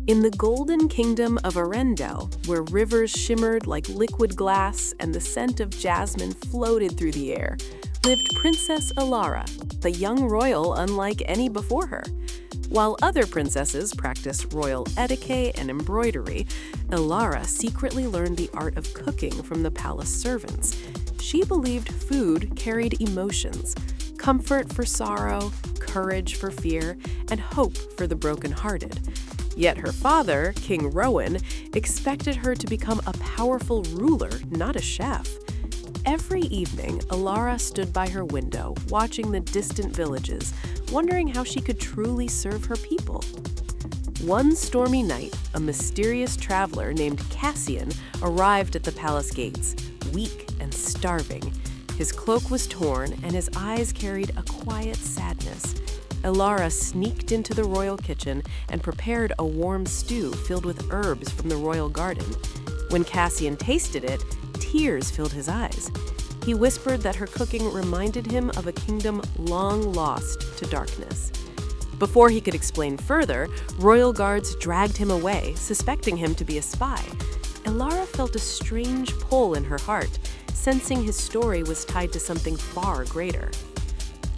In the golden kingdom of Arendelle, where rivers shimmered like liquid glass and the scent of jasmine floated through the air, lived Princess Elara, the young royal unlike any before her. While other princesses practiced royal etiquette and embroidery, Elara secretly learned the art of cooking from the palace servants. She believed food carried emotions, comfort for sorrow, courage for fear, and hope for the brokenhearted. Yet her father, King Rowan, expected her to become a powerful ruler, not a chef. Every evening, Elara stood by her window, watching the distant villages, wondering how she could truly serve her people. One stormy night, a mysterious traveler named Cassian arrived at the palace gates, weak and starving. His cloak was torn, and his eyes carried a quiet sadness. Elara sneaked into the royal kitchen and prepared a warm stew filled with herbs from the royal garden. When Cassian tasted it, tears filled his eyes. He whispered that her cooking reminded him of a kingdom long lost to darkness. Before he could explain further, royal guards dragged him away, suspecting him to be a spy. Elara felt a strange pull in her heart, sensing his story was tied to something far greater.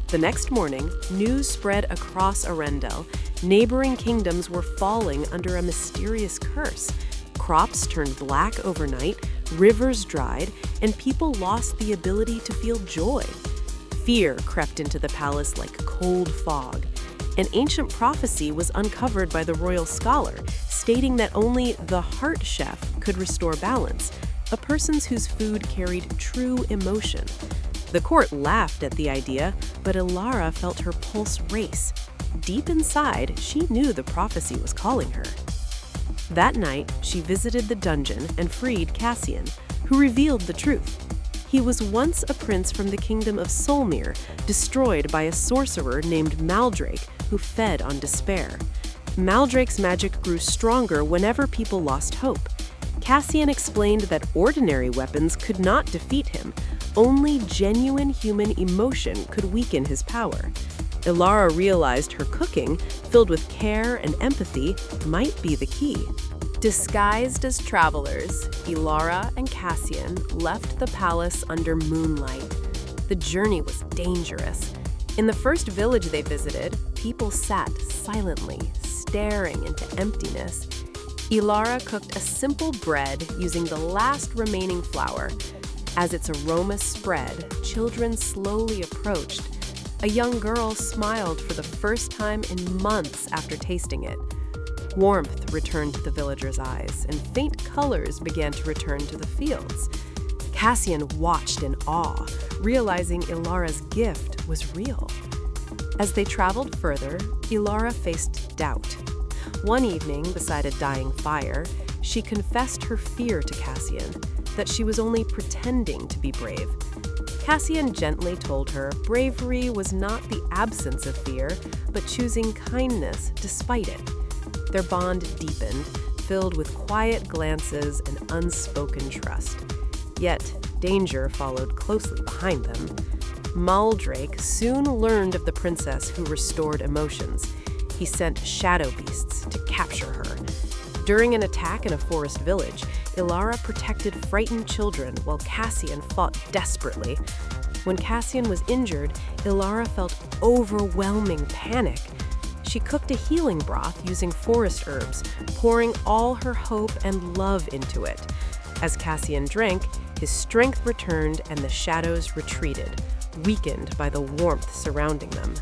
The next morning, news spread across Arendelle. Neighboring kingdoms were falling under a mysterious curse. Crops turned black overnight, rivers dried, and people lost the ability to feel joy. Fear crept into the palace like cold fog. An ancient prophecy was uncovered by the royal scholar, stating that only the heart chef could restore balance, a person whose food carried true emotion. The court laughed at the idea, but Elara felt her pulse race. Deep inside, she knew the prophecy was calling her. That night, she visited the dungeon and freed Cassian, who revealed the truth. He was once a prince from the kingdom of Solmir, destroyed by a sorcerer named Maldrake, who fed on despair. Maldrake's magic grew stronger whenever people lost hope. Cassian explained that ordinary weapons could not defeat him. Only genuine human emotion could weaken his power. Elara realized her cooking, filled with care and empathy, might be the key. Disguised as travelers, Elara and Cassian left the palace under moonlight. The journey was dangerous. In the first village they visited, people sat silently, staring into emptiness. Elara cooked a simple bread using the last remaining flour. As its aroma spread, children slowly approached. A young girl smiled for the first time in months after tasting it. Warmth returned to the villagers' eyes, and faint colors began to return to the fields. Cassian watched in awe, realizing Elara's gift was real. As they traveled further, Elara faced doubt. One evening, beside a dying fire, she confessed her fear to Cassian, that she was only pretending to be brave. Cassian gently told her bravery was not the absence of fear, but choosing kindness despite it. Their bond deepened, filled with quiet glances and unspoken trust. Yet, danger followed closely behind them. Maldrake soon learned of the princess who restored emotions. He sent shadow beasts to capture her. During an attack in a forest village, Elara protected frightened children while Cassian fought desperately. When Cassian was injured, Elara felt overwhelming panic. She cooked a healing broth using forest herbs, pouring all her hope and love into it. As Cassian drank, his strength returned and the shadows retreated, weakened by the warmth surrounding them.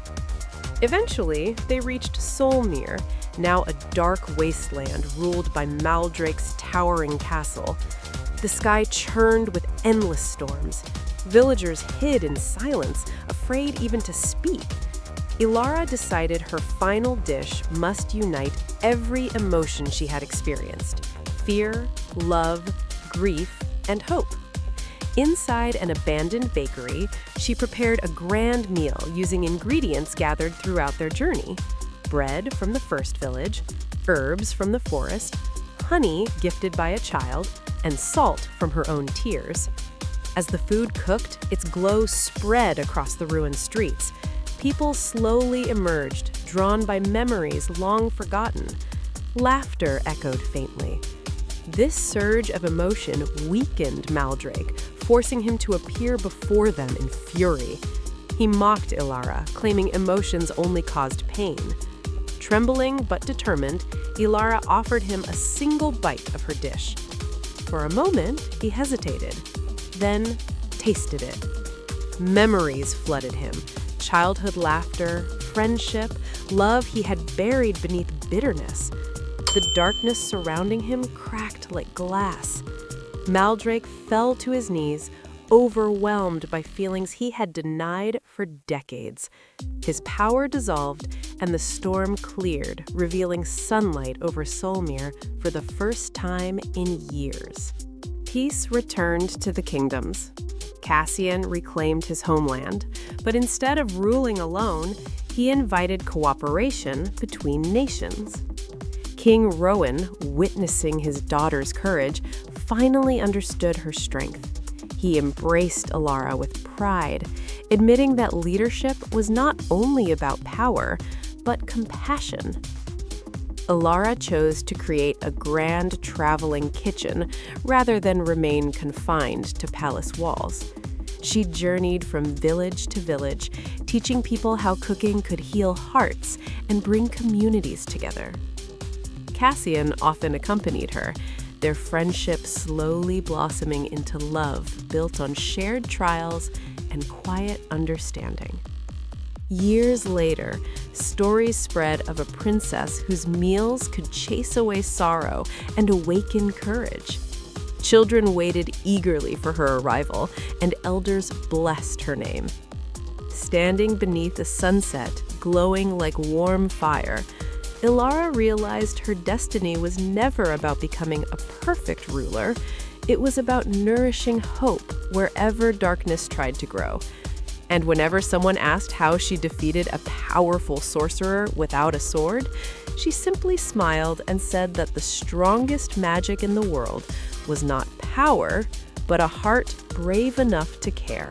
Eventually, they reached Solmir, now a dark wasteland ruled by Maldrake's towering castle. The sky churned with endless storms. Villagers hid in silence, afraid even to speak. Elara decided her final dish must unite every emotion she had experienced: fear, love, grief, and hope. Inside an abandoned bakery, she prepared a grand meal using ingredients gathered throughout their journey: bread from the first village, herbs from the forest, honey gifted by a child, and salt from her own tears. As the food cooked, its glow spread across the ruined streets. People slowly emerged, drawn by memories long forgotten. Laughter echoed faintly. This surge of emotion weakened Maldrake, forcing him to appear before them in fury. He mocked Elara, claiming emotions only caused pain. Trembling but determined, Elara offered him a single bite of her dish. For a moment, he hesitated, then tasted it. Memories flooded him. Childhood laughter, friendship, love he had buried beneath bitterness. The darkness surrounding him cracked like glass. Maldrake fell to his knees, overwhelmed by feelings he had denied for decades. His power dissolved, and the storm cleared, revealing sunlight over Solmere for the first time in years. Peace returned to the kingdoms. Cassian reclaimed his homeland, but instead of ruling alone, he invited cooperation between nations. King Rowan, witnessing his daughter's courage, finally understood her strength. He embraced Elara with pride, admitting that leadership was not only about power, but compassion. Elara chose to create a grand traveling kitchen rather than remain confined to palace walls. She journeyed from village to village, teaching people how cooking could heal hearts and bring communities together. Cassian often accompanied her, their friendship slowly blossoming into love built on shared trials and quiet understanding. Years later, stories spread of a princess whose meals could chase away sorrow and awaken courage. Children waited eagerly for her arrival, and elders blessed her name. Standing beneath a sunset, glowing like warm fire, Elara realized her destiny was never about becoming a perfect ruler. It was about nourishing hope wherever darkness tried to grow. And whenever someone asked how she defeated a powerful sorcerer without a sword, she simply smiled and said that the strongest magic in the world was not power, but a heart brave enough to care.